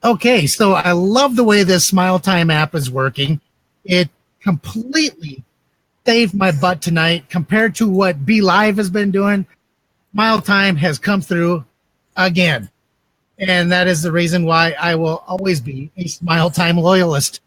Okay, so I love the way this Smile Time app is working. It completely saved my butt tonight compared to what Be Live has been doing. Smile Time has come through again. And that is the reason why I will always be a Smile Time loyalist.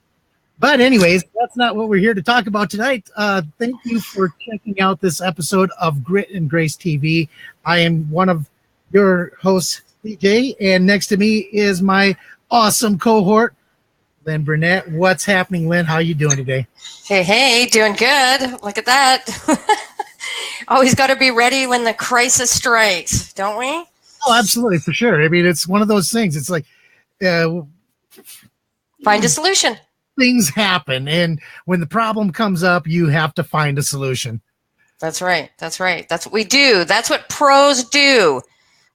But anyways, that's not what we're here to talk about tonight. Thank you for checking out this episode of Grit and Grace TV. I am one of your hosts, CJ, and next to me is my awesome cohort, Lynn Burnett. What's happening, Lynn? How are you doing today? Hey, doing good. Look at that. Always got to be ready when the crisis strikes, don't we? Oh, absolutely, for sure. I mean, it's one of those things. It's like find a solution. Things happen, and when the problem comes up, you have to find a solution. That's right. That's what we do. That's what pros do.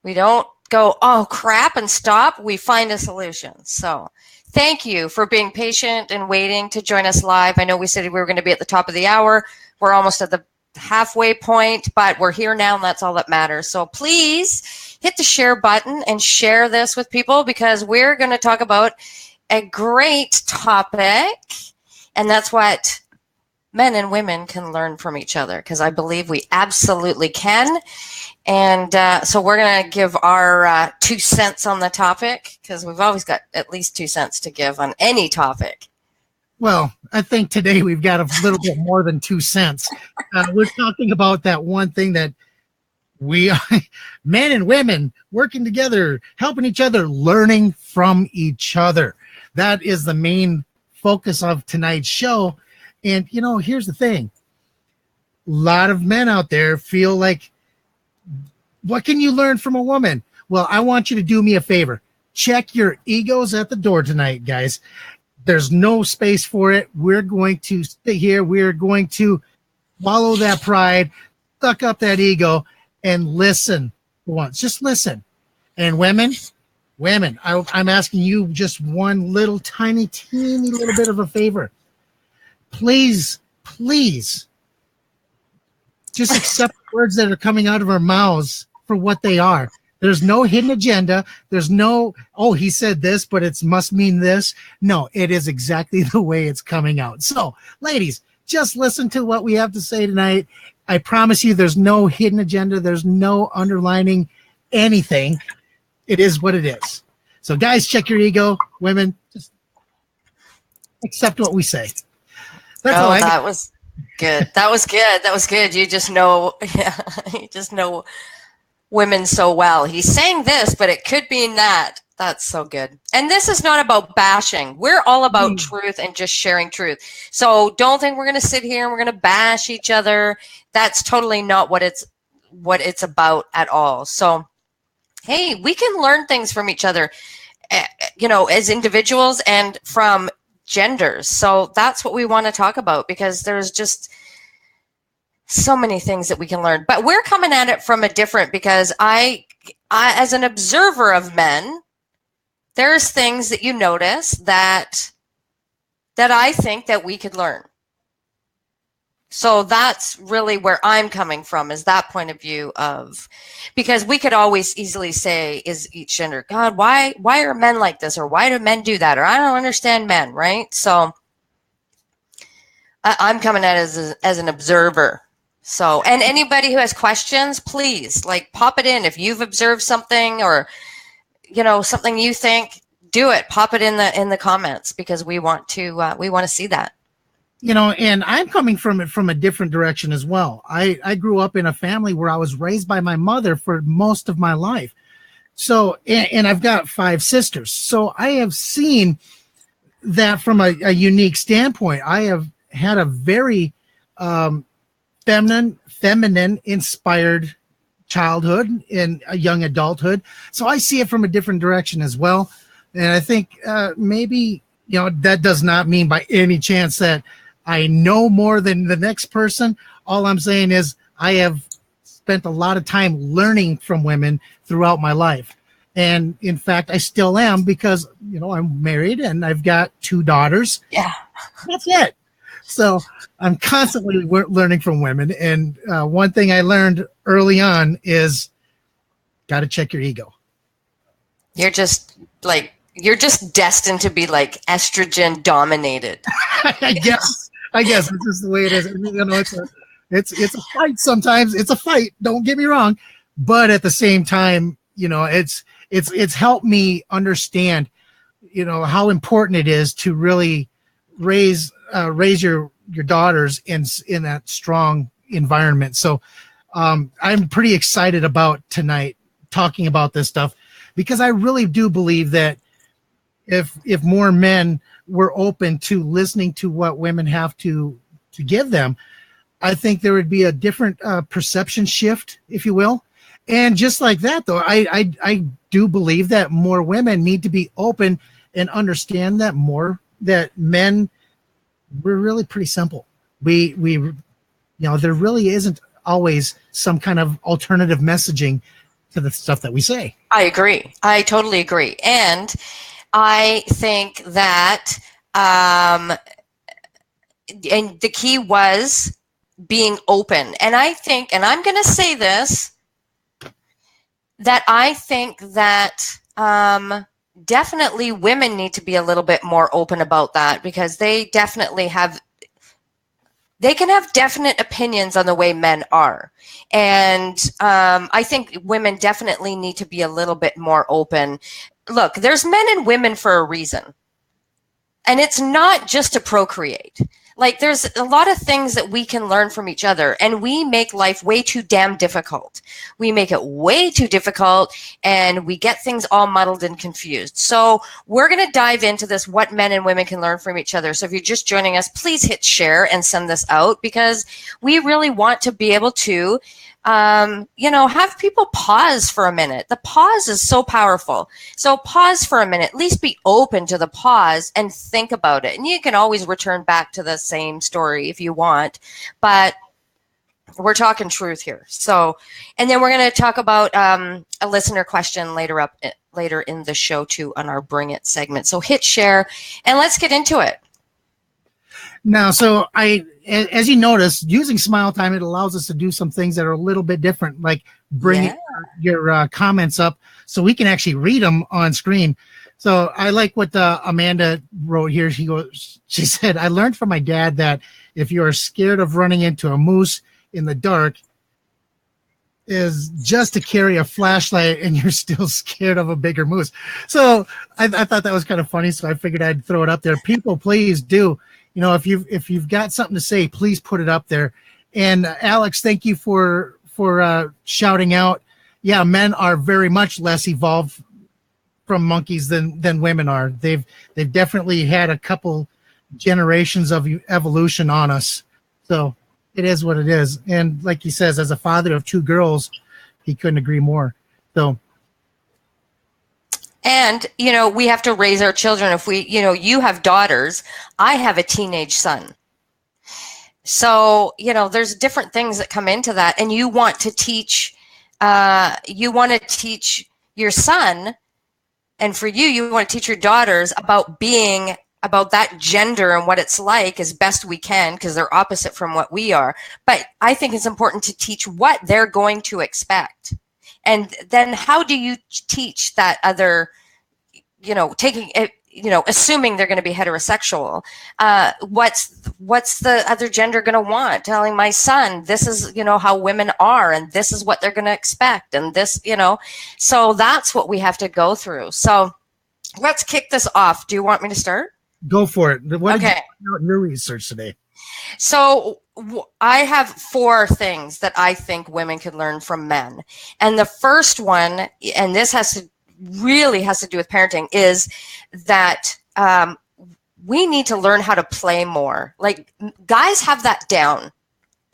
We don't go, oh, crap, and stop. We find a solution. So thank you for being patient and waiting to join us live. I know we said we were going to be at the top of the hour. We're almost at the halfway point, but we're here now, and that's all that matters. So please hit the share button and share this with people, because we're going to talk about a great topic, and that's what men and women can learn from each other, because I believe we absolutely can. And so we're going to give our 2 cents on the topic, because we've always got at least 2 cents to give on any topic. Well, I think today we've got a little bit more than 2 cents. We're talking about that one thing that we are, men and women working together, helping each other, learning from each other. That is the main focus of tonight's show. And, you know, here's the thing. A lot of men out there feel like, what can you learn from a woman? Well, I want you to do me a favor. Check your egos at the door tonight, guys. There's no space for it. We're going to stay here. We're going to swallow that pride, suck up that ego, and listen for once. Just listen. And women, I'm asking you just one little teeny little bit of a favor. Please, just accept the words that are coming out of our mouths for what they are. There's no hidden agenda. There's no, oh, he said this, but it must mean this. No, it is exactly the way it's coming out. So, ladies, just listen to what we have to say tonight. I promise you there's no hidden agenda. There's no underlining anything. It is what it is. So, guys, check your ego. Women, just accept what we say. That's all that was good. That was good. You just know, you just know women so well. He's saying this, but it could mean that. That's so good. And this is not about bashing. We're all about truth and just sharing truth. So don't think we're going to sit here and we're going to bash each other. That's totally not what it's about at all. So, hey, we can learn things from each other, you know, as individuals and from genders. So that's what we want to talk about, because there's just so many things that we can learn. But we're coming at it from a different, because I as an observer of men, there's things that you notice that I think that we could learn. So that's really where I'm coming from, is that point of view of, because we could always easily say, is each gender, God, why are men like this? Or why do men do that? Or I don't understand men, right? So I'm coming at it as an observer. So, and anybody who has questions, please, like, pop it in. If you've observed something, or, you know, something you think, do it. Pop it in the comments, because we want to see that. You know, and I'm coming from it from a different direction as well. I grew up in a family where I was raised by my mother for most of my life. So, and I've got 5 sisters. So I have seen that from a unique standpoint. I have had a very feminine inspired childhood and a young adulthood. So I see it from a different direction as well. And I think maybe, you know, that does not mean by any chance that I know more than the next person. All I'm saying is I have spent a lot of time learning from women throughout my life. And in fact, I still am, because, you know, I'm married and I've got 2 daughters. Yeah. That's it. So I'm constantly learning from women. And one thing I learned early on is got to check your ego. You're just like You're just destined to be like estrogen dominated. I guess it's just the way it is. I mean, it's a fight sometimes. It's a fight. Don't get me wrong, but at the same time, it's helped me understand, how important it is to really raise your daughters in that strong environment. So I'm pretty excited about tonight talking about this stuff, because I really do believe that if more men were open to listening to what women have to give them, I think there would be a different perception shift, if you will. And just like that, though, I do believe that more women need to be open and understand that men, we're really pretty simple. We there really isn't always some kind of alternative messaging to the stuff that we say. I agree. I totally agree. And I think that and the key was being open. And I think, and I'm going to say this, that I think that definitely women need to be a little bit more open about that, because they can have definite opinions on the way men are. And I think women definitely need to be a little bit more open. Look, there's men and women for a reason. And it's not just to procreate. Like, there's a lot of things that we can learn from each other, and we make life way too damn difficult. We make it way too difficult, and we get things all muddled and confused. So we're going to dive into this, what men and women can learn from each other. So if you're just joining us, please hit share and send this out, because we really want to be able to have people pause for a minute. The pause is so powerful. So pause for a minute, at least be open to the pause and think about it. And you can always return back to the same story if you want, but we're talking truth here. So, and then we're going to talk about a listener question later in the show too, on our Bring It segment. So hit share and let's get into it. Now, so as you notice, using Smile Time, it allows us to do some things that are a little bit different, like bring your comments up so we can actually read them on screen. So I like what Amanda wrote here. She said, I learned from my dad that if you are scared of running into a moose in the dark, is just to carry a flashlight and you're still scared of a bigger moose. So I thought that was kind of funny. So I figured I'd throw it up there. People, please do. If you've got something to say, please put it up there. And Alex, thank you for shouting out. Yeah, men are very much less evolved from monkeys than women are. They've definitely had a couple generations of evolution on us. So it is what it is. And like he says, as a father of two girls, he couldn't agree more. So. And, we have to raise our children. If we, you have daughters, I have a teenage son. So, there's different things that come into that. And you want to teach your son. And for you want to teach your daughters about that gender and what it's like as best we can, because they're opposite from what we are. But I think it's important to teach what they're going to expect. And then how do you teach that other, taking it, assuming they're going to be heterosexual, what's the other gender going to want? Telling my son, this is, how women are, and this is what they're going to expect. And this, so that's what we have to go through. So let's kick this off. Do you want me to start? Go for it. What did you find out in your research today? So I have 4 things that I think women can learn from men. And the first one, and this really has to do with parenting, is that we need to learn how to play more. Like, guys have that down.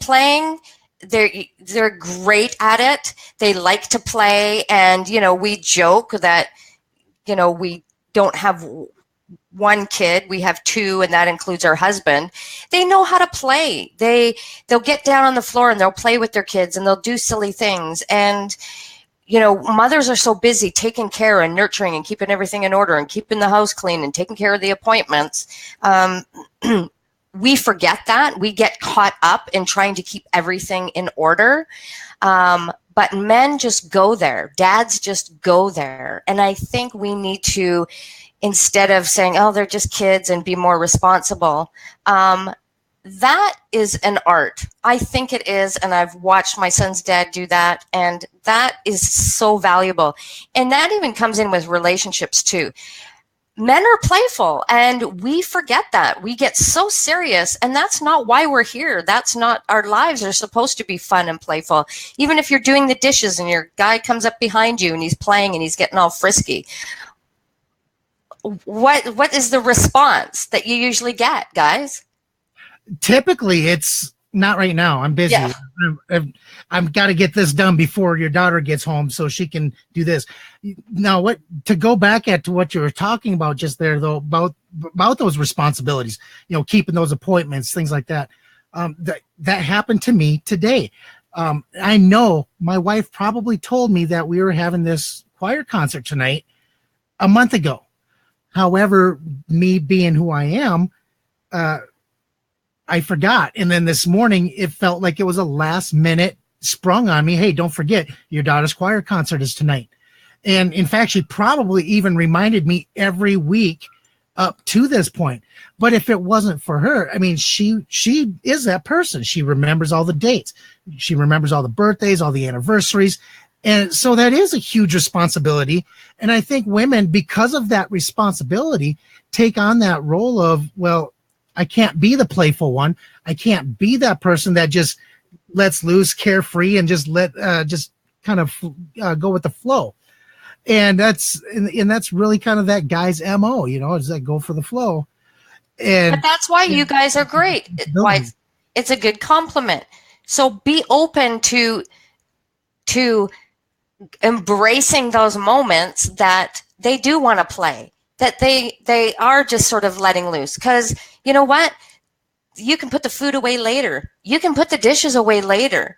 Playing, they're great at it. They like to play. And, we joke that, we don't have one kid, we have 2, and that includes our husband. They know how to play. They'll get down on the floor and they'll play with their kids and they'll do silly things. And, mothers are so busy taking care and nurturing and keeping everything in order and keeping the house clean and taking care of the appointments. We forget that. We get caught up in trying to keep everything in order. But men just go there. Dads just go there. And I think we need to instead of saying, oh, they're just kids, and be more responsible. That is an art. I think it is. And I've watched my son's dad do that. And that is so valuable. And that even comes in with relationships too. Men are playful, and we forget that. We get so serious, and that's not why we're here. That's not, our lives are supposed to be fun and playful. Even if you're doing the dishes and your guy comes up behind you and he's playing and he's getting all frisky. What is the response that you usually get, guys? Typically, it's not right now. I'm busy. Yeah. I've got to get this done before your daughter gets home so she can do this. Now, to go back to what you were talking about just there, though, about those responsibilities, keeping those appointments, things like that. That happened to me today. I know my wife probably told me that we were having this choir concert tonight a month ago. However, me being who I am, I forgot. And then this morning, it felt like it was a last minute sprung on me. Hey, don't forget, your daughter's choir concert is tonight. And in fact, she probably even reminded me every week up to this point. But if it wasn't for her, I mean, she is that person. She remembers all the dates. She remembers all the birthdays, all the anniversaries. And so that is a huge responsibility. And I think women, because of that responsibility, take on that role of, well, I can't be the playful one. I can't be that person that just lets loose, carefree, and just kind of go with the flow. And that's really kind of that guy's MO, is that go for the flow. But that's why you guys are great. Why it's a good compliment. So be open to embracing those moments that they do want to play, that they are just sort of letting loose. Because you know what? You can put the food away later. You can put the dishes away later.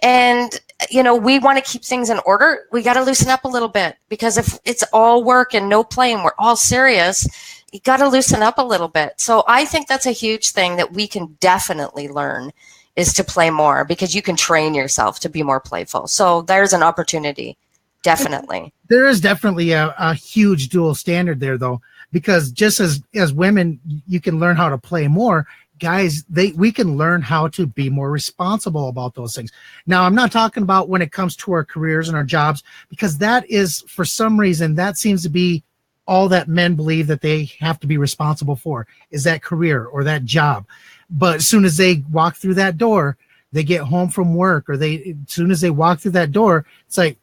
And, we want to keep things in order. We got to loosen up a little bit, because if it's all work and no playing, we're all serious, you got to loosen up a little bit. So I think that's a huge thing that we can definitely learn, is to play more, because you can train yourself to be more playful. So there's an opportunity. Definitely. There is definitely a huge dual standard there, though, because just as women, you can learn how to play more. Guys, we can learn how to be more responsible about those things. Now, I'm not talking about when it comes to our careers and our jobs, because that is, for some reason, that seems to be all that men believe that they have to be responsible for, is that career or that job. But as soon as they walk through that door, they get home from work, or as soon as they walk through that door, it's like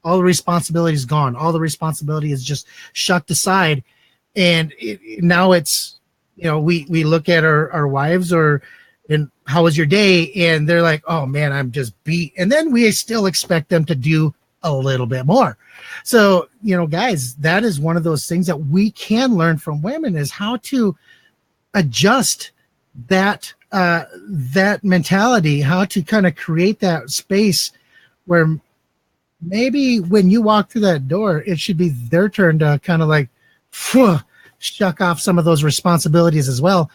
all the responsibility is gone. All the responsibility is just shucked aside. And now it's, we look at our wives and how was your day? And they're like, oh man, I'm just beat. And then we still expect them to do a little bit more. So, guys, that is one of those things that we can learn from women, is how to adjust that mentality, how to kind of create that space where maybe when you walk through that door, it should be their turn to kind of like shuck off some of those responsibilities as well.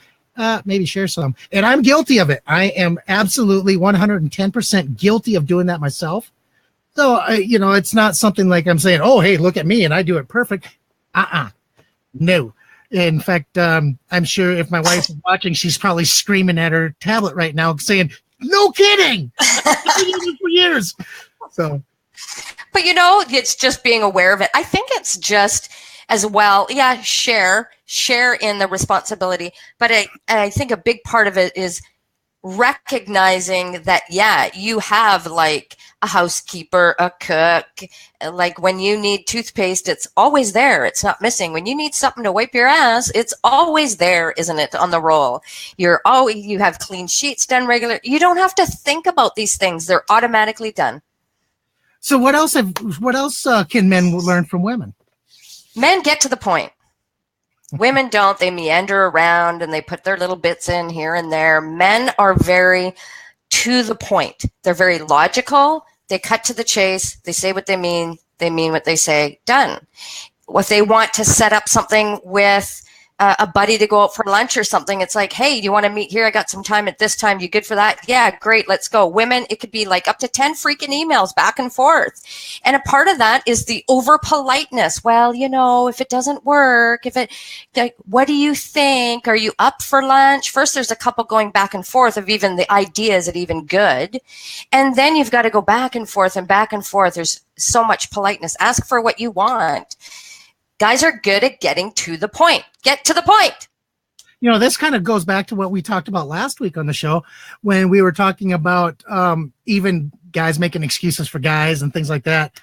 Maybe share some. And I'm guilty of it. I am absolutely 110% guilty of doing that myself. So, it's not something like I'm saying, oh, hey, look at me and I do it perfect. No. In fact, I'm sure if my wife is watching, she's probably screaming at her tablet right now saying, no kidding. I've been doing this for years. So. But, it's just being aware of it. I think it's just as well. Yeah, share in the responsibility. But I think a big part of it is recognizing that, you have like a housekeeper, a cook. Like when you need toothpaste, it's always there. It's not missing. When you need something to wipe your ass, it's always there, isn't it, on the roll? You have clean sheets done regular. You don't have to think about these things. They're automatically done. So what else can men learn from women? Men get to the point. Women don't. They meander around and they put their little bits in here and there. Men are very to the point. They're very logical. They cut to the chase. They say what they mean what they say. Done. If they want to set up something with a buddy to go out for lunch or something. It's like, hey, do you want to meet here? I got some time at this time. You good for that? Yeah, great. Let's go. Women, it could be like up to 10 freaking emails back and forth. And a part of that is the over politeness. Well, if it doesn't work, like, what do you think? Are you up for lunch? First, there's a couple going back and forth of even the idea, is it even good? And then you've got to go back and forth and back and forth. There's so much politeness. Ask for what you want. Guys are good at getting to the point. Get to the point. This kind of goes back to what we talked about last week on the show when we were talking about even guys making excuses for guys and things like that.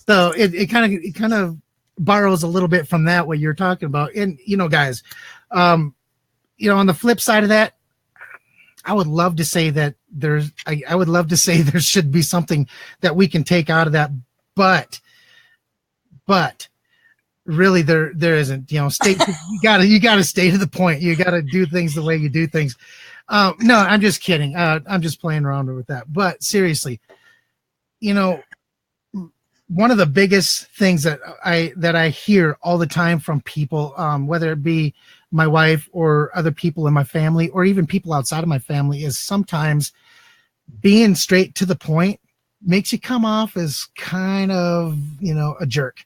So it kind of borrows a little bit from that, what you're talking about. And, guys, on the flip side of that, I would love to say that I would love to say there should be something that we can take out of that. But really there isn't. You gotta stay to the point. You gotta do things the way you do things. No, I'm just kidding. I'm just playing around with that. But seriously, one of the biggest things that I hear all the time from people, whether it be my wife or other people in my family or even people outside of my family, is sometimes being straight to the point makes you come off as kind of, a jerk.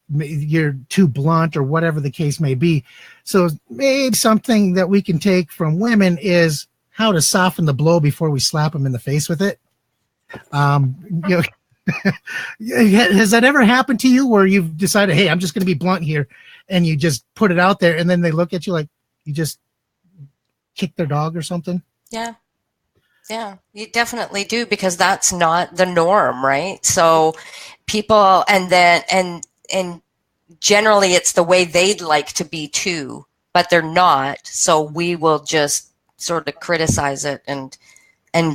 You're too blunt or whatever the case may be. So maybe something that we can take from women is how to soften the blow before we slap them in the face with it. Has that ever happened to you where you've decided, hey, I'm just going to be blunt here, and you just put it out there and then they look at you like you just kicked their dog or something? Yeah. Yeah, you definitely do, because that's not the norm, right? So people, and generally it's the way they'd like to be too, but they're not. So we will just sort of criticize it and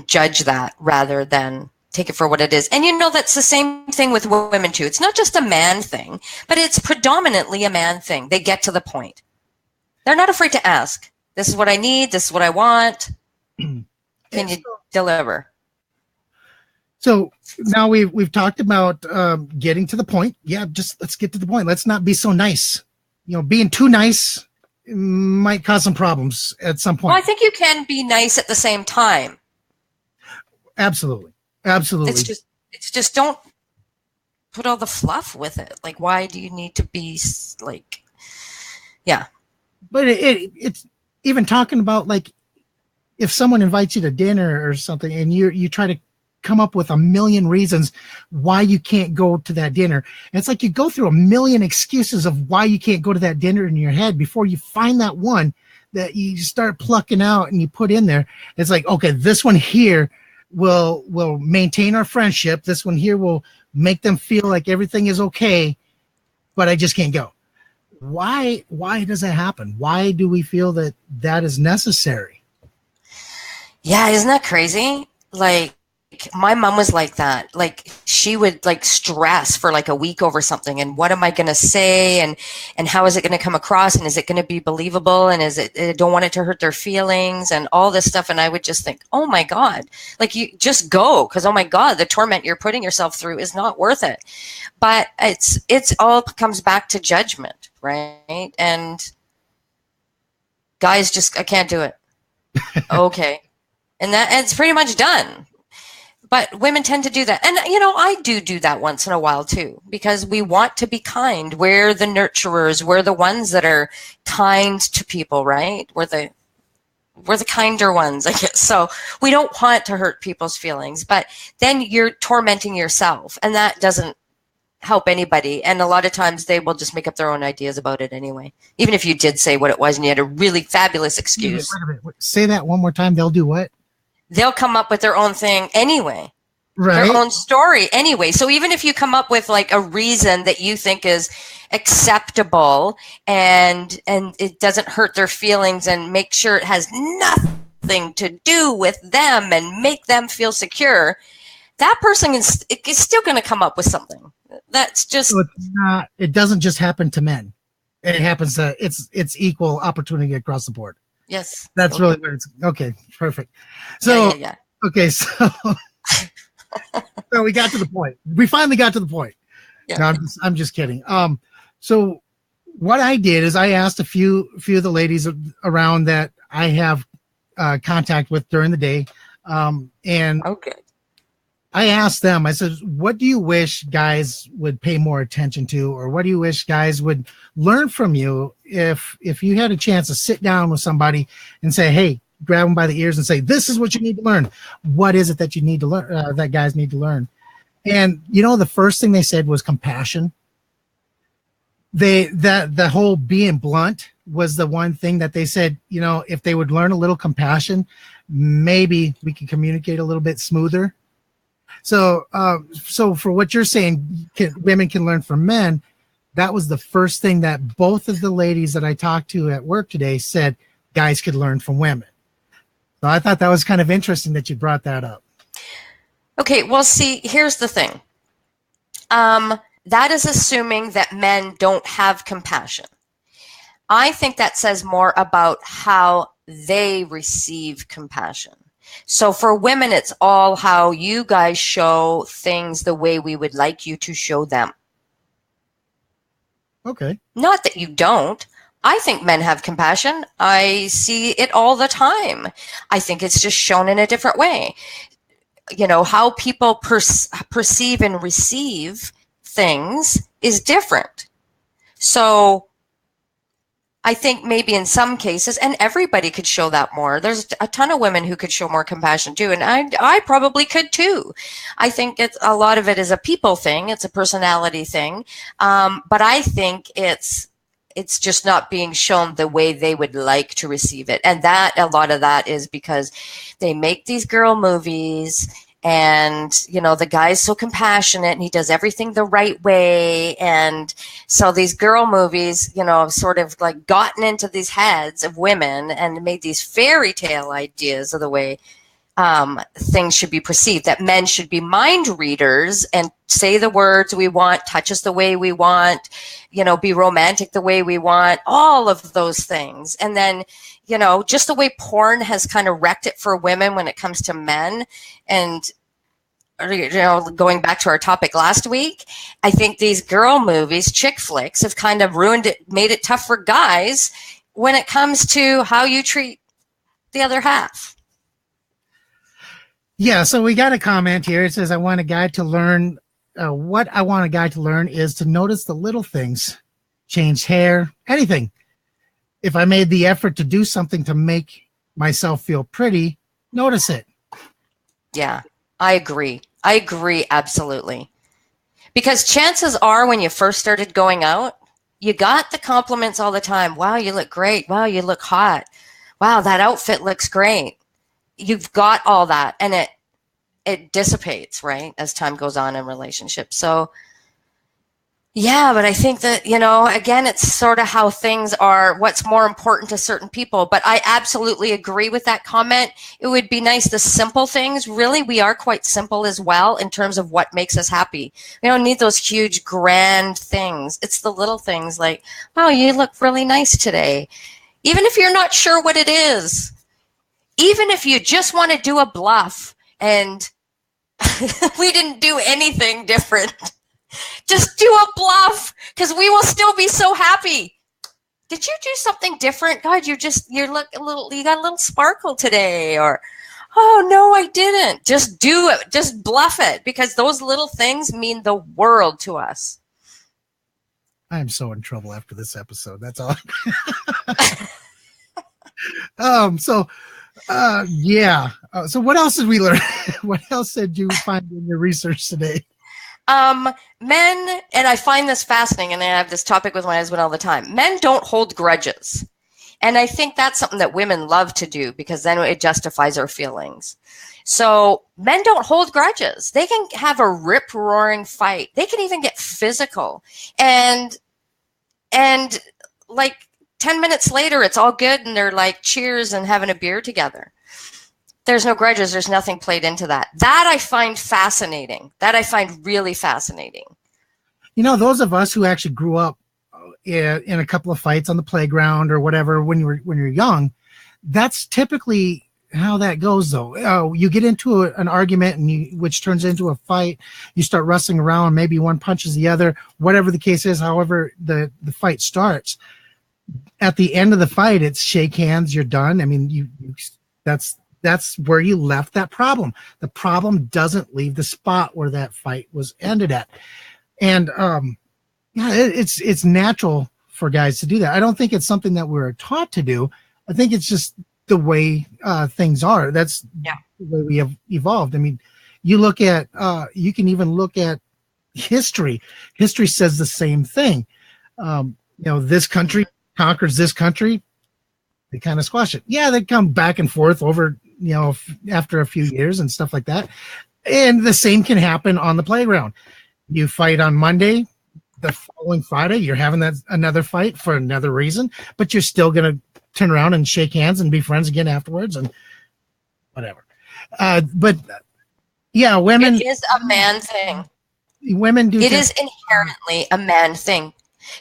judge that rather than take it for what it is. And that's the same thing with women too. It's not just a man thing, but it's predominantly a man thing. They get to the point. They're not afraid to ask. This is what I need. This is what I want. Can you deliver? So now we've talked about getting to the point. Yeah, just let's get to the point. Let's not be so nice. Being too nice might cause some problems at some point. Well, I think you can be nice at the same time. Absolutely. It's just don't put all the fluff with it. Like, why do you need to be like, yeah. But it's even talking about, like, if someone invites you to dinner or something and you try to come up with a million reasons why you can't go to that dinner. And it's like you go through a million excuses of why you can't go to that dinner in your head before you find that one that you start plucking out and you put in there. It's like, okay, this one here will maintain our friendship. This one here will make them feel like everything is okay, but I just can't go. Why does that happen? Why do we feel that is necessary? Yeah, isn't that crazy? Like, my mom was like that. Like, she would like stress for like a week over something, and what am I going to say, and how is it going to come across, and is it going to be believable, and I don't want it to hurt their feelings, and all this stuff. And I would just think, oh my God, like, you just go, because oh my God, the torment you're putting yourself through is not worth it. But it's all comes back to judgment, right? And guys just, I can't do it. Okay. And it's pretty much done. But women tend to do that. And, I do that once in a while too, because we want to be kind. We're the nurturers. We're the ones that are kind to people, right? We're the kinder ones, I guess. So we don't want to hurt people's feelings, but then you're tormenting yourself, and that doesn't help anybody. And a lot of times they will just make up their own ideas about it anyway. Even if you did say what it was and you had a really fabulous excuse. Wait a minute. Say that one more time. They'll do what? They'll come up with their own thing anyway. Right. Their own story anyway. So even if you come up with like a reason that you think is acceptable and it doesn't hurt their feelings and make sure it has nothing to do with them and make them feel secure, that person is still going to come up with something. That's just. So it's not. It doesn't just happen to men. It happens to it's equal opportunity across the board. Yes. That's really what it's. Okay. Perfect. So. Yeah. Okay. So. So we got to the point. We finally got to the point. Yeah. No, I'm just kidding. So what I did is I asked a few of the ladies around that I have contact with during the day, and okay. I asked them, I said, what do you wish guys would pay more attention to, or what do you wish guys would learn from you if you had a chance to sit down with somebody and say, hey, grab them by the ears and say, this is what you need to learn. What is it that you need to learn, that guys need to learn? And, the first thing they said was compassion. The whole being blunt was the one thing that they said, if they would learn a little compassion, maybe we could communicate a little bit smoother. So for what you're saying, women can learn from men. That was the first thing that both of the ladies that I talked to at work today said guys could learn from women. So I thought that was kind of interesting that you brought that up. Okay, well, see, here's the thing. That is assuming that men don't have compassion. I think that says more about how they receive compassion. So for women, it's all how you guys show things the way we would like you to show them. Okay. Not that you don't. I think men have compassion. I see it all the time. I think it's just shown in a different way. How people perceive and receive things is different. So I think maybe in some cases, and everybody could show that more. There's a ton of women who could show more compassion too, and I probably could too. I think a lot of it is a people thing. It's a personality thing. But I think it's just not being shown the way they would like to receive it. And a lot of that is because they make these girl movies, and the guy's so compassionate and he does everything the right way, and so these girl movies sort of like gotten into these heads of women and made these fairy tale ideas of the way things should be perceived, that men should be mind readers and say the words we want, touch us the way we want, be romantic the way we want, all of those things. And then just the way porn has kind of wrecked it for women when it comes to men. And, going back to our topic last week, I think these girl movies, chick flicks, have kind of ruined it, made it tough for guys when it comes to how you treat the other half. Yeah, so we got a comment here. It says, I want a guy to learn, what I want a guy to learn is to notice the little things, change hair, anything. If I made the effort to do something to make myself feel pretty, notice it. Yeah, I agree. I agree, absolutely. Because chances are when you first started going out, you got the compliments all the time. Wow, you look great. Wow, you look hot. Wow, that outfit looks great. You've got all that, and it dissipates, right, as time goes on in relationships. So yeah, but I think that, again, it's sort of how things are, what's more important to certain people. But I absolutely agree with that comment. It would be nice, the simple things. Really, we are quite simple as well in terms of what makes us happy. We don't need those huge, grand things. It's the little things like, wow, you look really nice today. Even if you're not sure what it is. Even if you just want to do a bluff and we didn't do anything different. Just do a bluff, because we will still be so happy. Did you do something different? God, you got a little sparkle today. Or, oh no, I didn't. Just do it. Just bluff it, because those little things mean the world to us. I'm so in trouble after this episode. That's all. Yeah. So what else did we learn? What else did you find in your research today? Men, and I find this fascinating, and I have this topic with my husband all the time. Men don't hold grudges. And I think that's something that women love to do, because then it justifies our feelings. So men don't hold grudges. They can have a rip-roaring fight. They can even get physical. And like 10 minutes later, it's all good, and they're like cheers and having a beer together. There's no grudges. There's nothing played into that. That I find fascinating. That I find really fascinating. Those of us who actually grew up in a couple of fights on the playground or whatever when you're young, that's typically how that goes though. You get into an argument which turns into a fight. You start wrestling around. Maybe one punches the other. Whatever the case is, however the fight starts. At the end of the fight, it's shake hands. You're done. I mean, that's where you left that problem. The problem doesn't leave the spot where that fight was ended at. And it's natural for guys to do that. I don't think it's something that we're taught to do. I think it's just the way things are. That's the way we have evolved. I mean, you can even look at history. History says the same thing. This country conquers this country. They kind of squash it. Yeah, they come back and forth over, after a few years and stuff like that. And the same can happen on the playground. You fight on Monday, the following Friday, you're having another fight for another reason, but you're still going to turn around and shake hands and be friends again afterwards and whatever. But yeah, women. It is a man thing. Women do. It is inherently a man thing.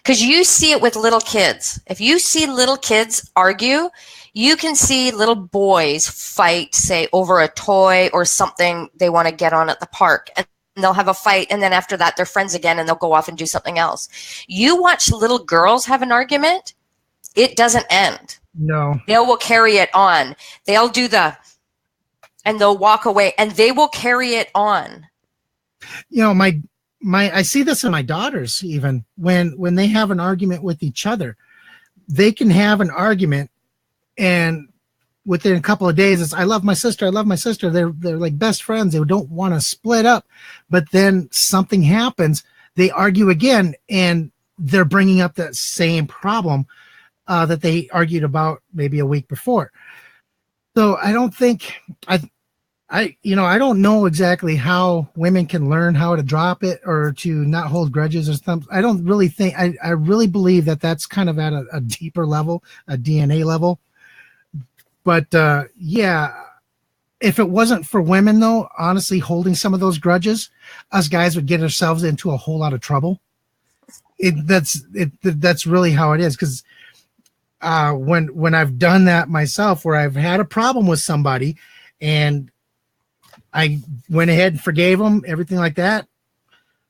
Because you see it with little kids. If you see little kids argue, you can see little boys fight, say, over a toy or something they want to get on at the park. And they'll have a fight, and then after that, they're friends again, and they'll go off and do something else. You watch little girls have an argument, it doesn't end. No. They will carry it on. They'll do and they'll walk away, and they will carry it on. I see this in my daughters, even when they have an argument with each other. They can have an argument, and within a couple of days, it's, I love my sister. They're like best friends. They don't want to split up, but then something happens. They argue again, and they're bringing up that same problem that they argued about maybe a week before. So I don't think I don't know exactly how women can learn how to drop it or to not hold grudges or something. I don't really think, I really believe that that's kind of at a deeper level, a DNA level. But if it wasn't for women though, honestly, holding some of those grudges, us guys would get ourselves into a whole lot of trouble. That's really how it is. Cause when I've done that myself, where I've had a problem with somebody and I went ahead and forgave him, everything like that.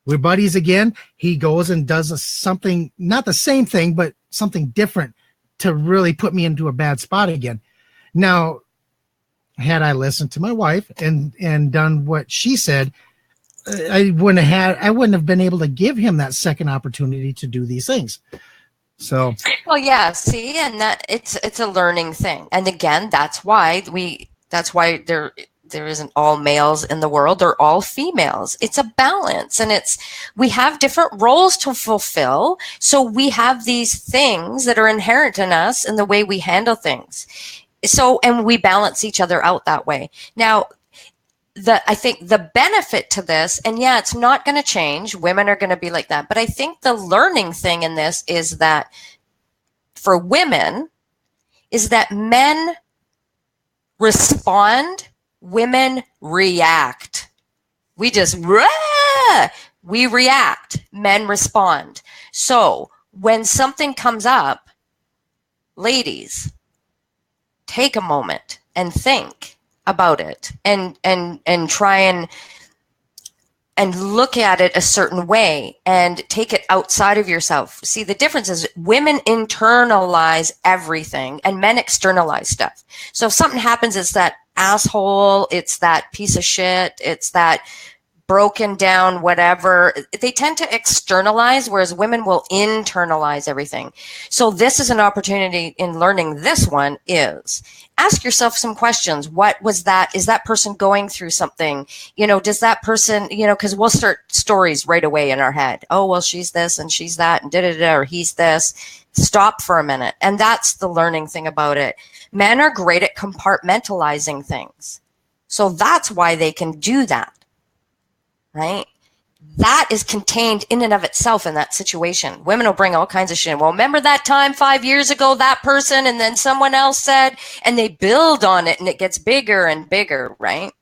We're buddies again. He goes and does something, not the same thing, but something different to really put me into a bad spot again. Now, had I listened to my wife and done what she said, I wouldn't have been able to give him that second opportunity to do these things. So, well, yeah, see, and that it's a learning thing. And again, that's why there isn't all males in the world. They're all females. It's a balance, and we have different roles to fulfill. So we have these things that are inherent in us and the way we handle things. So, and we balance each other out that way. Now, I think the benefit to this, and yeah, it's not going to change. Women are going to be like that. But I think the learning thing in this is that for women is that men respond, women react. We react. Men respond. So when something comes up, ladies, take a moment and think about it and try and look at it a certain way and take it outside of yourself. See, the difference is women internalize everything and men externalize stuff. So if something happens, it's that asshole, it's that piece of shit, it's that broken down whatever. They tend to externalize, whereas women will internalize everything. So this is an opportunity in learning this one is ask yourself some questions. What was that? Is that person going through something? Does that person, because we'll start stories right away in our head. Oh, well, she's this and she's that and da-da-da, or he's this. Stop for a minute. And that's the learning thing about it. Men are great at compartmentalizing things. So that's why they can do that. Right? That is contained in and of itself in that situation. Women will bring all kinds of shit. Well, remember that time 5 years ago, that person, and then someone else said, and they build on it and it gets bigger and bigger, right?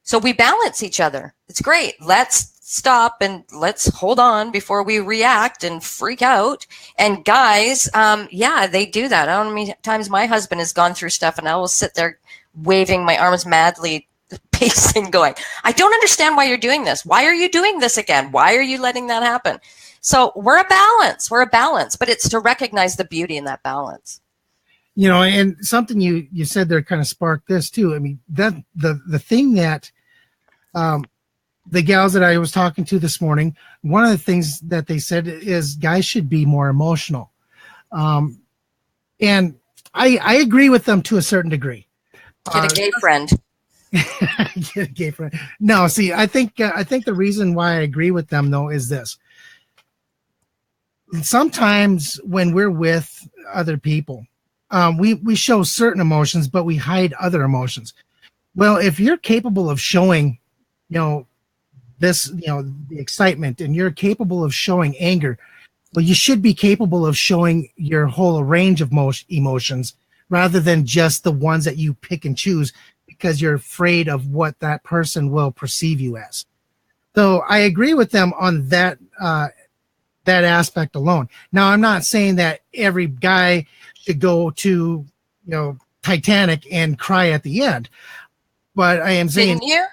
So we balance each other. It's great. Let's stop and let's hold on before we react and freak out. And guys, they do that. I don't know how many times my husband has gone through stuff and I will sit there waving my arms madly, pacing, going, I don't understand why you're doing this. Why are you doing this again? Why are you letting that happen? So we're a balance, but it's to recognize the beauty in that balance. You know, and something you said there kind of sparked this too. I mean, that the thing that the gals that I was talking to this morning, one of the things that they said is guys should be more emotional. And I agree with them to a certain degree. Get a gay friend. Get a gay friend. No, see, I think the reason why I agree with them though is this. Sometimes when we're with other people, we show certain emotions, but we hide other emotions. Well, if you're capable of showing, the excitement, and you're capable of showing anger, well, you should be capable of showing your whole range of emotions rather than just the ones that you pick and choose because you're afraid of what that person will perceive you as. So I agree with them on that aspect alone. Now, I'm not saying that every guy should go to, Titanic and cry at the end, but I am saying. Didn't you?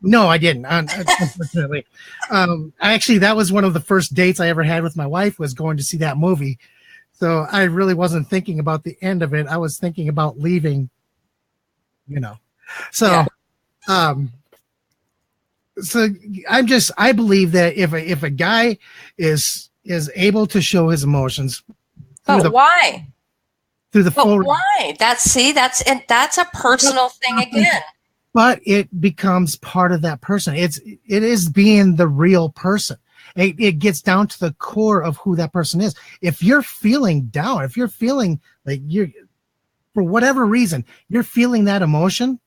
No, I didn't. Unfortunately, actually, that was one of the first dates I ever had with my wife, was going to see that movie. So I really wasn't thinking about the end of it. I was thinking about leaving. So, yeah. So I believe that if a guy is able to show his emotions, why? Through the full. Why? That's a personal thing again. But it becomes part of that person. It is being the real person. It gets down to the core of who that person is. If you're feeling down, if you're feeling like for whatever reason, you're feeling that emotion,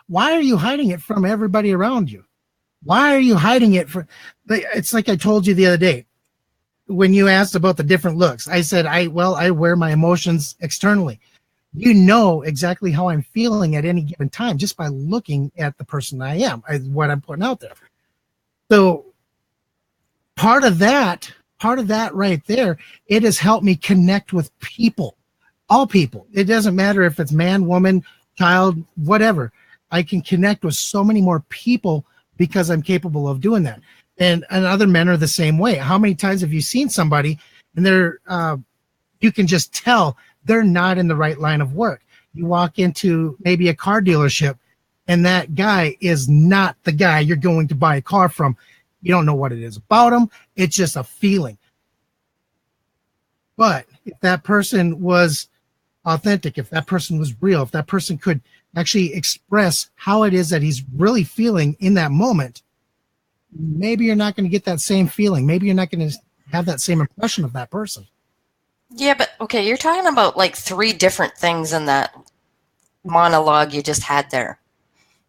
why are you hiding it from everybody around you? Why are you hiding it from? It's like I told you the other day when you asked about the different looks. I said, I wear my emotions externally. You know exactly how I'm feeling at any given time just by looking at the person I am, what I'm putting out there. So part of that right there, it has helped me connect with people, all people. It doesn't matter if it's man, woman, child, whatever. I can connect with so many more people because I'm capable of doing that. And other men are the same way. How many times have you seen somebody and they're, you can just tell they're not in the right line of work. You walk into maybe a car dealership and that guy is not the guy you're going to buy a car from. You don't know what it is about him. It's just a feeling. But if that person was authentic, if that person was real, if that person could actually express how it is that he's really feeling in that moment, maybe you're not going to get that same feeling. Maybe you're not going to have that same impression of that person. Yeah, but okay, you're talking about like three different things in that monologue you just had there.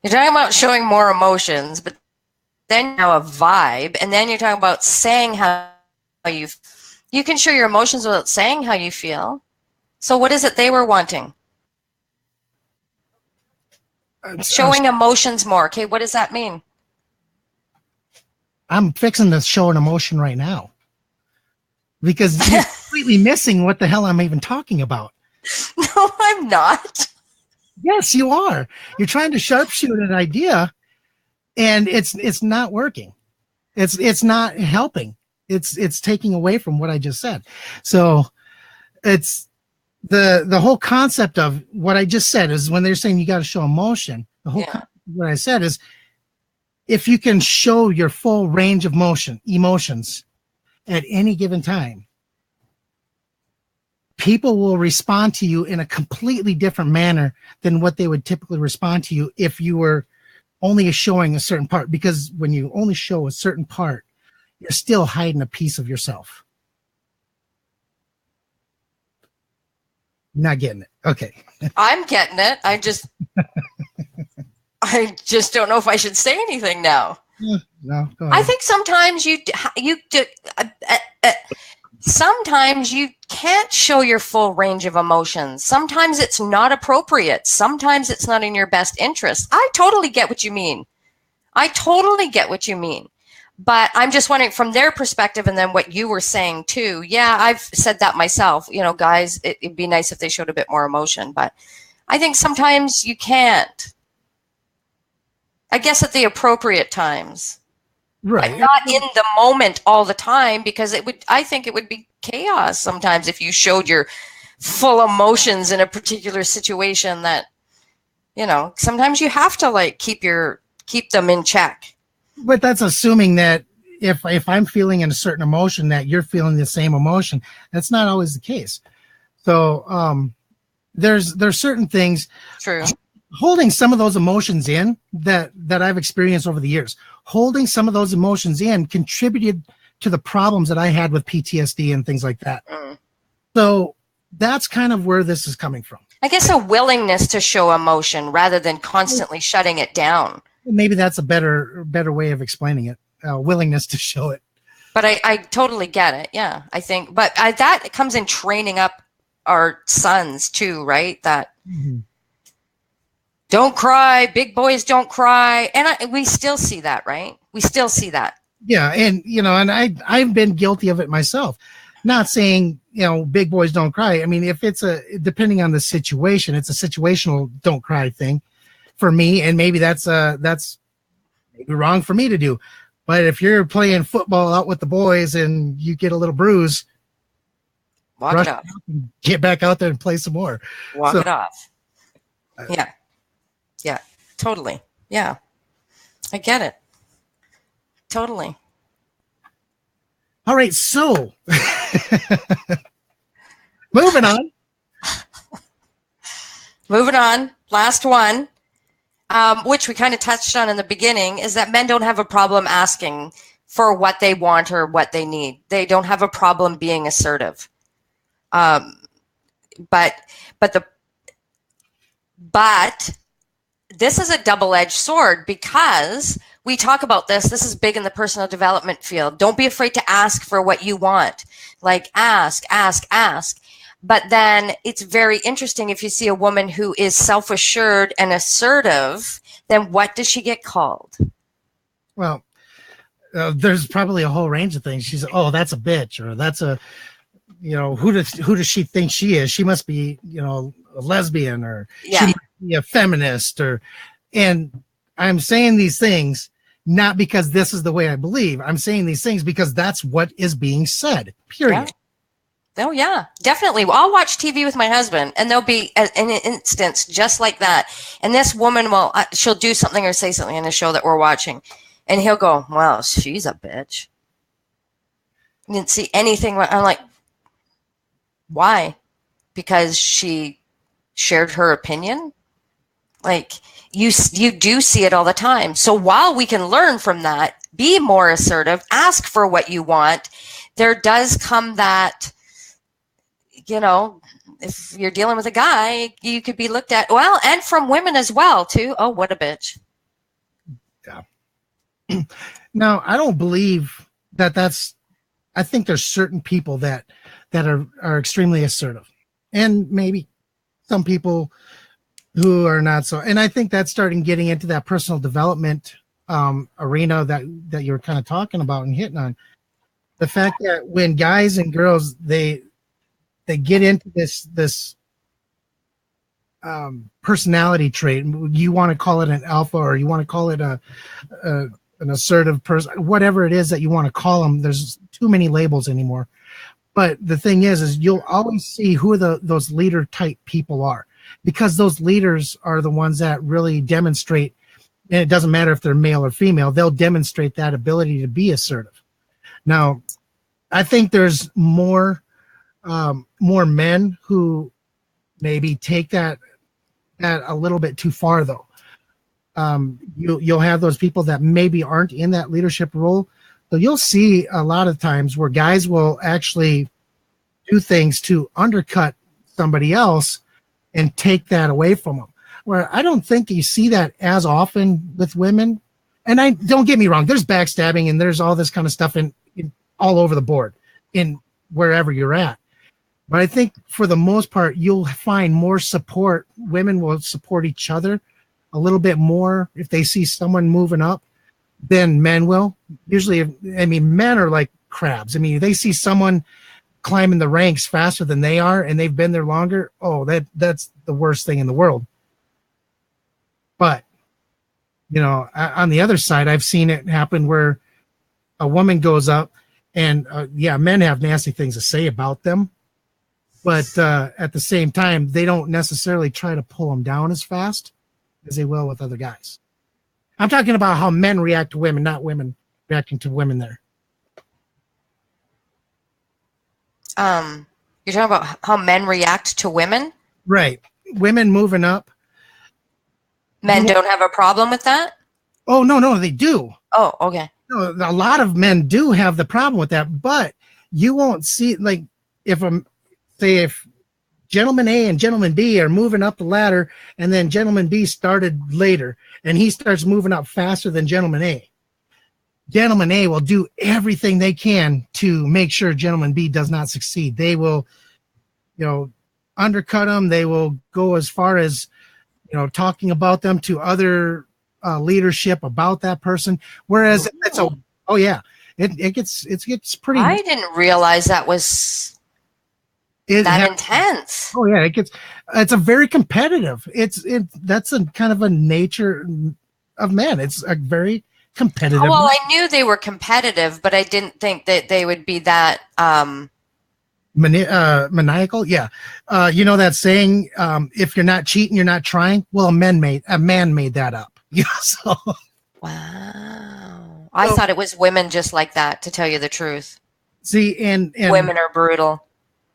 You're talking about showing more emotions, but then you have a vibe, and then you're talking about saying how you can show your emotions without saying how you feel. So what is it they were wanting? Showing emotions more. Okay, what does that mean? I'm fixing to show an emotion right now. Because you're completely missing what the hell I'm even talking about. No, I'm not. Yes, you are. You're trying to sharpshoot an idea, and it's not working. It's not helping. It's taking away from what I just said. So it's the whole concept of what I just said is when they're saying you got to show emotion. The whole what I said is if you can show your full range of emotions at any given time, people will respond to you in a completely different manner than what they would typically respond to you if you were only showing a certain part. Because when you only show a certain part, you're still hiding a piece of yourself. Not getting it. Okay. I'm getting it. I just don't know if I should say anything now. No, go ahead. I think sometimes sometimes you can't show your full range of emotions. Sometimes it's not appropriate. Sometimes it's not in your best interest. I totally get what you mean. But I'm just wondering from their perspective, and then what you were saying too. Yeah, I've said that myself. Guys, it'd be nice if they showed a bit more emotion, but I think sometimes you can't. I guess at the appropriate times. Right. But not in the moment all the time, because I think it would be chaos sometimes if you showed your full emotions in a particular situation that, sometimes you have to keep them in check. But that's assuming that if I'm feeling a certain emotion, that you're feeling the same emotion. That's not always the case. So there's certain things. True. Holding some of those emotions in that I've experienced over the years, holding some of those emotions in contributed to the problems that I had with PTSD and things like that. So that's kind of where this is coming from. I guess a willingness to show emotion rather than constantly shutting it down. Maybe that's a better way of explaining it. Willingness to show it. But I totally get it. Yeah, I think. But that comes in training up our sons too, right? That don't cry. Big boys don't cry, and we still see that, right? We still see that. Yeah, and and I've been guilty of it myself. Not saying big boys don't cry. I mean, if it's depending on the situation, it's a situational don't cry thing for me, and maybe that's maybe wrong for me to do. But if you're playing football out with the boys and you get a little bruise, walk it off. Get back out there and play some more. Walk it off. Yeah. Yeah. Totally. Yeah. I get it. Totally. All right. So moving on. Moving on. Last one. Which we kind of touched on in the beginning, is that men don't have a problem asking for what they want or what they need. They don't have a problem being assertive. But this is a double-edged sword, because we talk about this. This is big in the personal development field. Don't be afraid to ask for what you want. Like ask. But then it's very interesting if you see a woman who is self-assured and assertive, then what does she get called? Well, there's probably a whole range of things. She's, oh, that's a bitch, or that's a, who does she think she is? She must be, a lesbian, or she must be a feminist, and I'm saying these things not because this is the way I believe. I'm saying these things because that's what is being said, period. Yeah. Oh, yeah, definitely. I'll watch TV with my husband, and there'll be an instance just like that. And this woman she'll do something or say something in the show that we're watching, and he'll go, well, she's a bitch. You didn't see anything. I'm like, why? Because she shared her opinion? Like, you do see it all the time. So while we can learn from that, be more assertive, ask for what you want, there does come that, if you're dealing with a guy, you could be looked at, well, and from women as well, too. Oh, what a bitch. Yeah. No, I don't believe I think there's certain people that are extremely assertive, and maybe some people who are not so. And I think that's getting into that personal development arena that you're kind of talking about and hitting on. The fact that when guys and girls, they get into this personality trait. You want to call it an alpha, or you want to call it an assertive person, whatever it is that you want to call them. There's too many labels anymore. But the thing is you'll always see who those leader type people are, because those leaders are the ones that really demonstrate, and it doesn't matter if they're male or female, they'll demonstrate that ability to be assertive. Now, I think there's more men who maybe take that a little bit too far, though. You'll have those people that maybe aren't in that leadership role. So you'll see a lot of times where guys will actually do things to undercut somebody else and take that away from them. Where I don't think you see that as often with women. And I don't get me wrong, there's backstabbing and there's all this kind of stuff in all over the board in wherever you're at. But I think for the most part, you'll find more support. Women will support each other a little bit more if they see someone moving up. than men will. Usually, I mean, men are like crabs. I mean, they see someone climbing the ranks faster than they are and they've been there longer. Oh, that's the worst thing in the world. But, you know, on the other side, I've seen it happen where a woman goes up and yeah, men have nasty things to say about them. But at the same time, they don't necessarily try to pull them down as fast as they will with other guys. I'm talking about how men react to women, not women reacting to women there. You're talking about how men react to women? Right. Women moving up. Men don't have a problem with that? Oh, no, they do. Oh, okay. No, a lot of men do have the problem with that, but you won't see, like, if gentleman A and gentleman B are moving up the ladder and then gentleman B started later and he starts moving up faster than gentleman A. Gentleman A will do everything they can to make sure gentleman B does not succeed. They will, you know, undercut them. They will go as far as, you know, talking about them to other leadership about that person. Whereas it gets pretty. I didn't realize that was that intense. Oh yeah, it's a very competitive. That's a kind of a nature of men. It's a very competitive. Oh, well, I knew they were competitive, but I didn't think that they would be that maniacal. Yeah. You know that saying, if you're not cheating, you're not trying. Well, a man made that up. Yeah. So. Wow. I thought it was women just like that, to tell you the truth. See, and women are brutal.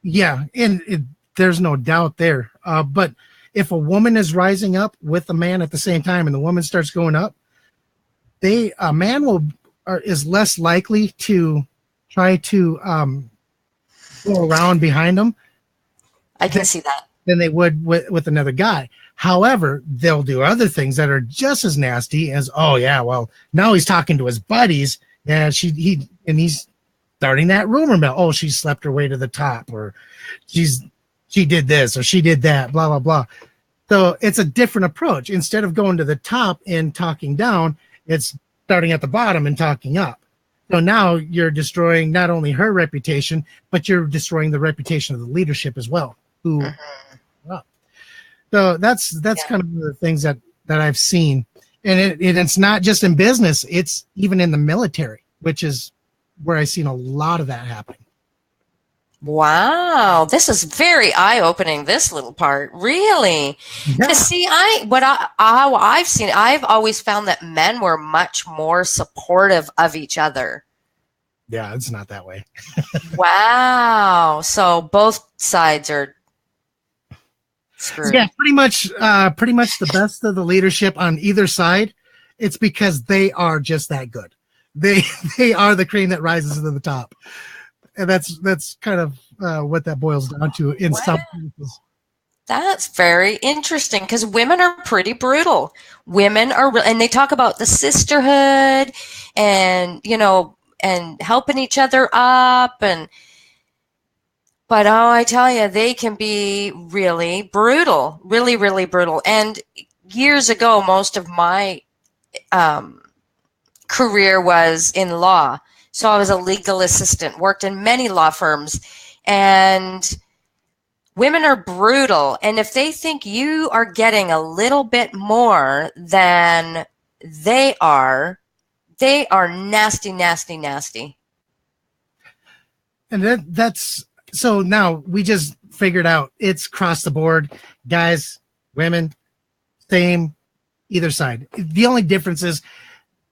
Yeah. And there's no doubt there. But if a woman is rising up with a man at the same time and the woman starts going up, a man is less likely to try to go around behind them. I can see that. Than they would with another guy. However, they'll do other things that are just as nasty as, oh yeah, well, now he's talking to his buddies. Yeah, he's starting that rumor mill. Oh, she slept her way to the top, or she did this, or she did that, blah, blah, blah. So it's a different approach. Instead of going to the top and talking down, it's starting at the bottom and talking up. So now you're destroying not only her reputation, but you're destroying the reputation of the leadership as well. So that's kind of the things that I've seen. And it's not just in business, it's even in the military, which is where I've seen a lot of that happening. Wow, this is very eye-opening, this little part, really. Yeah. To see, how I've seen it, I've always found that men were much more supportive of each other. Yeah, it's not that way. Wow, so both sides are screwed. Yeah, pretty much the best of the leadership on either side. It's because they are just that good. They are the cream that rises to the top. And that's kind of what that boils down to in some cases. That's very interesting because women are pretty brutal. Women are, and they talk about the sisterhood and, you know, and helping each other up. But oh, I tell you, they can be really brutal, really, really brutal. And years ago, most of my career was in law. So I was a legal assistant, worked in many law firms, and women are brutal. And if they think you are getting a little bit more than they are nasty, nasty, nasty. And that's, so now we just figured out it's across the board, guys, women, same, either side. The only difference is,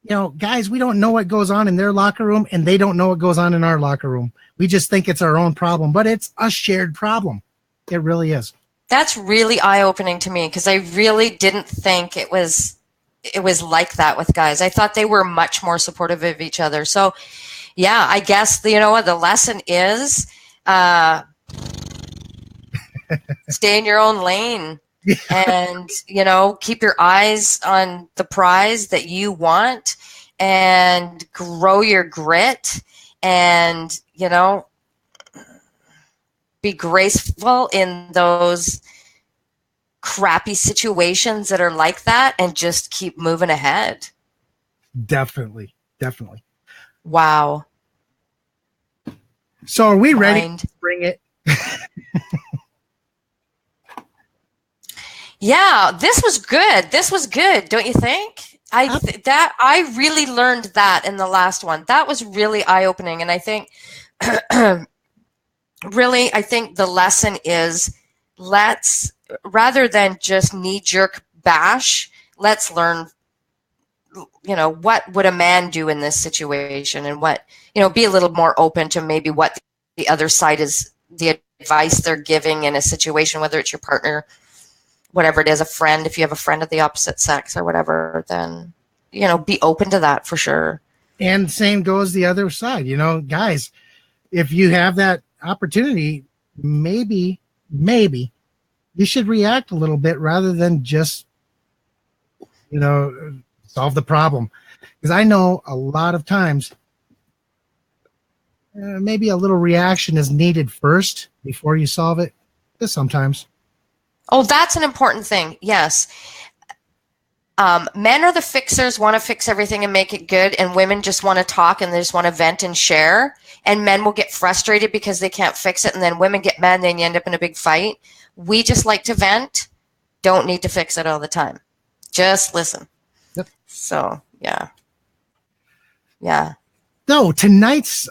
you know, guys, we don't know what goes on in their locker room and they don't know what goes on in our locker room. We just think it's our own problem, but it's a shared problem. It really is. That's really eye-opening to me because I really didn't think it was like that with guys. I thought they were much more supportive of each other. So, yeah, I guess, you know what, the lesson is stay in your own lane. And, you know, keep your eyes on the prize that you want and grow your grit and, you know, be graceful in those crappy situations that are like that and just keep moving ahead. Definitely. Definitely. Wow. So are we ready to bring it? Yeah, this was good. This was good, don't you think? I really learned that in the last one. That was really eye-opening, and I think really I think the lesson is, let's, rather than just knee-jerk bash, let's learn, what would a man do in this situation, and what, be a little more open to maybe what the other side is, the advice they're giving in a situation, whether it's your partner, whatever it is, a friend, if you have a friend of the opposite sex or whatever, then, be open to that for sure. And same goes the other side, guys, if you have that opportunity, maybe you should react a little bit rather than just, solve the problem. Because I know a lot of times maybe a little reaction is needed first before you solve it. Just sometimes. Oh, that's an important thing. Yes. Men are the fixers, want to fix everything and make it good, and women just want to talk and they just want to vent and share. And men will get frustrated because they can't fix it, and then women get mad and then you end up in a big fight. We just like to vent. Don't need to fix it all the time. Just listen. Yep. So, yeah. Yeah. So tonight's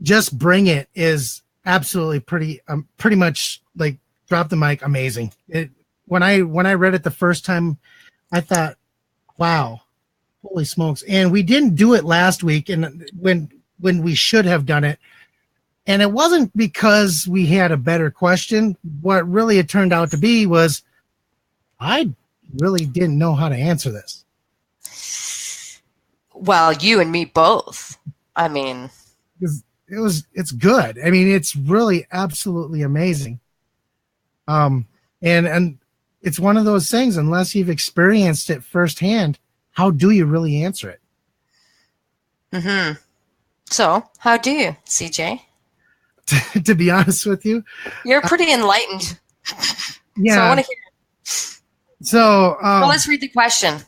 Just Bring It is absolutely pretty much like drop the mic, amazing. When I read it the first time, I thought, wow, holy smokes. And we didn't do it last week, and when we should have done it. And it wasn't because we had a better question. What really it turned out to be was I really didn't know how to answer this. Well, you and me both. I mean, it's good. I mean, it's really absolutely amazing. And it's one of those things, unless you've experienced it firsthand, how do you really answer it? Mm-hmm. So, how do you, CJ? To be honest with you, you're pretty enlightened. Yeah. So I want to hear it. So, well, let's read the question.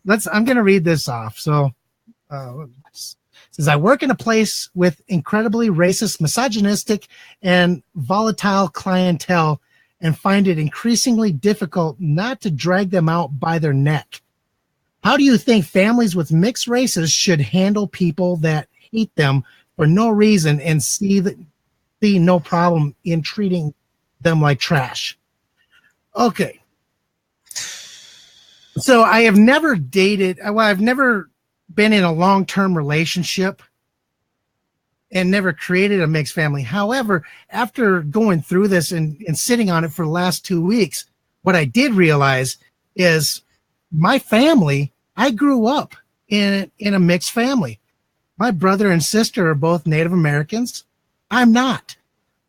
I'm going to read this off. So, it says, I work in a place with incredibly racist, misogynistic, and volatile clientele, and find it increasingly difficult not to drag them out by their neck. How do you think families with mixed races should handle people that hate them for no reason and see no problem in treating them like trash? Okay. So I have never dated, I've never been in a long-term relationship and never created a mixed family. However, after going through this and sitting on it for the last 2 weeks, what I did realize is my family, I grew up in a mixed family. My brother and sister are both Native Americans. I'm not.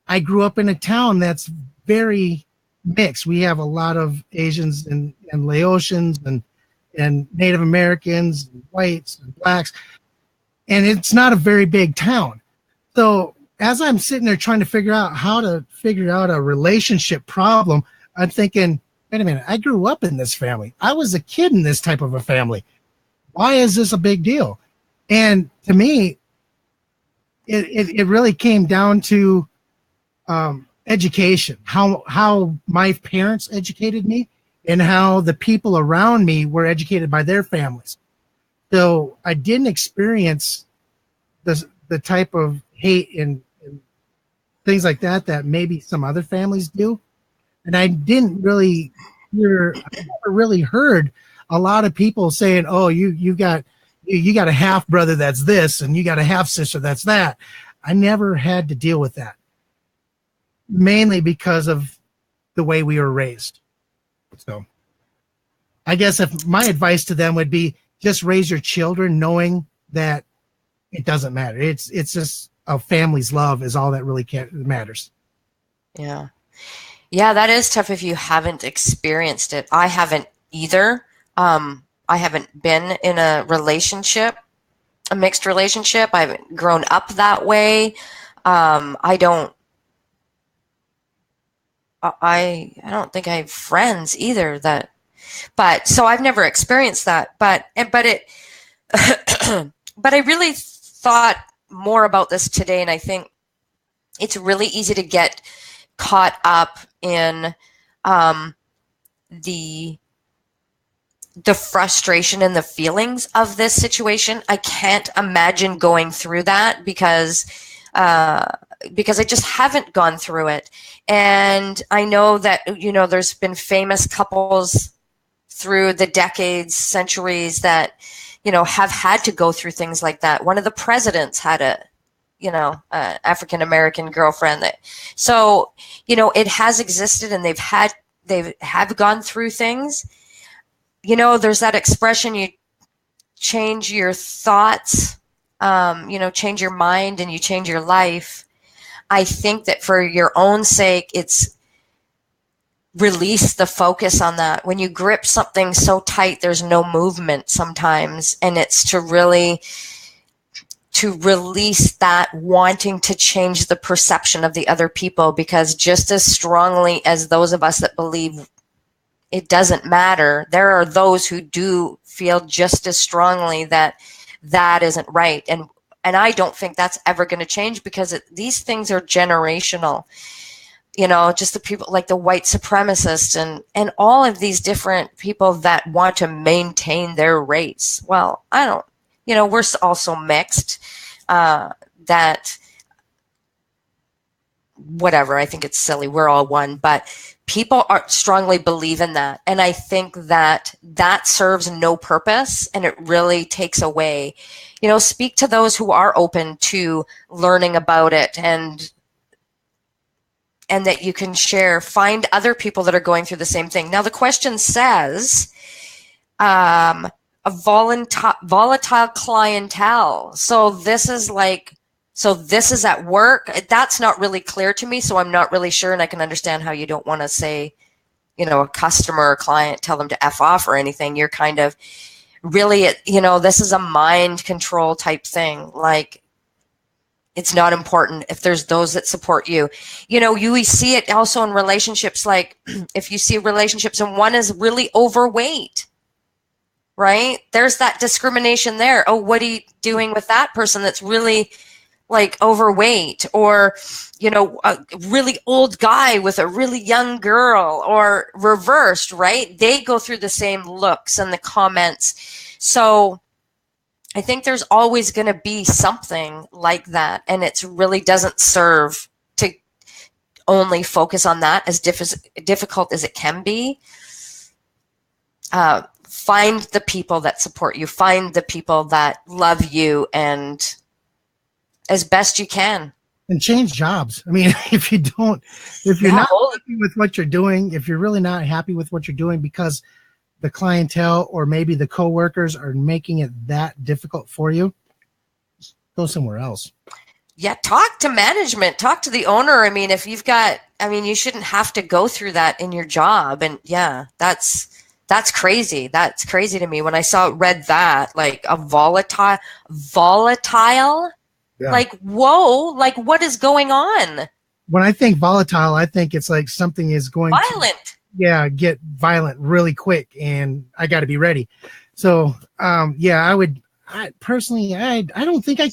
I grew up in a town that's very mixed. We have a lot of Asians and Laotians and Native Americans, and whites and blacks. And it's not a very big town. So as I'm sitting there trying to figure out how to figure out a relationship problem, I'm thinking, wait a minute, I grew up in this family. I was a kid in this type of a family. Why is this a big deal? And to me, it really came down to education, how my parents educated me and how the people around me were educated by their families. So I didn't experience the type of hate and things like that maybe some other families do. And I didn't really I never really heard a lot of people saying, oh, you got a half brother that's this, and you got a half sister that's that. I never had to deal with that, mainly because of the way we were raised. So I guess if my advice to them would be just raise your children knowing that it doesn't matter. It's just a family's love is all that really matters. Yeah. Yeah, that is tough if you haven't experienced it. I haven't either. I haven't been in a relationship, a mixed relationship. I haven't grown up that way. I don't think I have friends either that But so I've never experienced that, but it, but I really thought more about this today. And I think it's really easy to get caught up in the frustration and the feelings of this situation. I can't imagine going through that because I just haven't gone through it. And I know that, there's been famous couples through the decades, centuries that, have had to go through things like that. One of the presidents had a African-American girlfriend so it has existed, and they have gone through things. There's that expression, you change your thoughts, change your mind and you change your life. I think that for your own sake, it's release the focus on that. When you grip something so tight, there's no movement sometimes. And it's to release that wanting to change the perception of the other people, because just as strongly as those of us that believe it doesn't matter, there are those who do feel just as strongly that isn't right. And I don't think that's ever going to change, because these things are generational. Just the people like the white supremacists and all of these different people that want to maintain their race. Well, I don't, we're also mixed, that whatever, I think it's silly. We're all one, but people strongly believe in that. And I think that serves no purpose, and it really takes away, speak to those who are open to learning about it, and that you can find other people that are going through the same thing. Now, the question says, a volatile clientele. So this is at work. That's not really clear to me, so I'm not really sure, and I can understand how you don't want to say, a customer or client, tell them to F off or anything. You're kind of really, this is a mind control type thing. Like, it's not important if there's those that support you. You see it also in relationships. Like, if you see relationships and one is really overweight, right? There's that discrimination there. Oh, what are you doing with that person that's really like overweight, or, a really old guy with a really young girl, or reversed, right? They go through the same looks and the comments. So I think there's always going to be something like that. And it really doesn't serve to only focus on that, as difficult as it can be. Find the people that support you, find the people that love you, and as best you can. And change jobs. I mean, if you're not happy with what you're doing, if you're really not happy with what you're doing because the clientele or maybe the coworkers are making it that difficult for you, go somewhere else. Yeah, talk to management, talk to the owner. I mean, you shouldn't have to go through that in your job. And yeah, that's crazy. That's crazy to me when I read that, like a volatile. Yeah. Like, whoa, like what is going on? When I think volatile, I think it's like something is going violent. Get violent really quick, and I got to be ready. So, I personally, I don't think I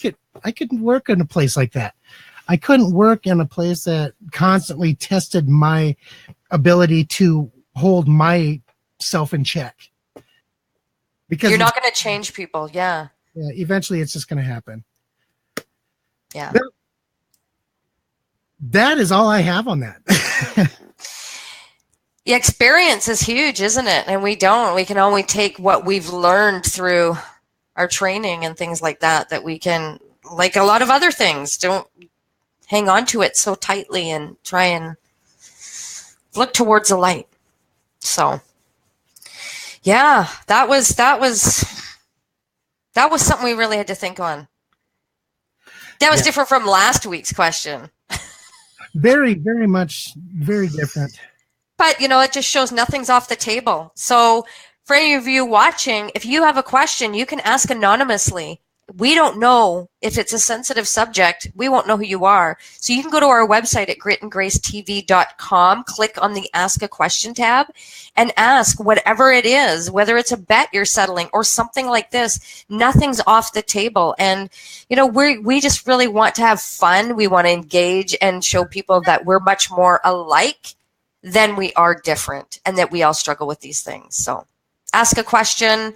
could work in a place like that. I couldn't work in a place that constantly tested my ability to hold myself in check. Because you're not going to change people. Yeah. Yeah. Eventually it's just going to happen. Yeah. That is all I have on that. The experience is huge, isn't it? And we can only take what we've learned through our training and things like that we can, like a lot of other things, don't hang on to it so tightly and try and look towards the light. So yeah, that was something we really had to think on. That was different from last week's question. Very, very much, very different. But, it just shows nothing's off the table. So for any of you watching, if you have a question, you can ask anonymously. we don't know if it's a sensitive subject. We won't know who you are. So you can go to our website at gritandgracetv.com, click on the Ask a Question tab, and ask whatever it is, whether it's a bet you're settling or something like this. Nothing's off the table. And, we just really want to have fun. We want to engage and show people that we're much more alike than we are different, and that we all struggle with these things. So ask a question.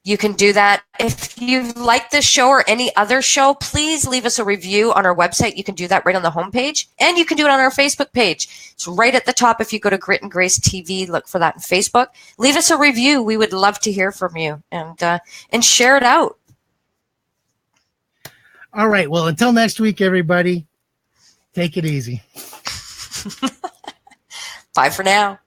You can do that. If you like this show or any other show, please leave us a review on our website. You can do that right on the homepage, and you can do it on our Facebook page. It's right at the top. If you go to Grit and Grace TV, look for that on Facebook. Leave us a review. We would love to hear from you, and share it out. All right. Well, until next week, everybody, take it easy. Bye for now.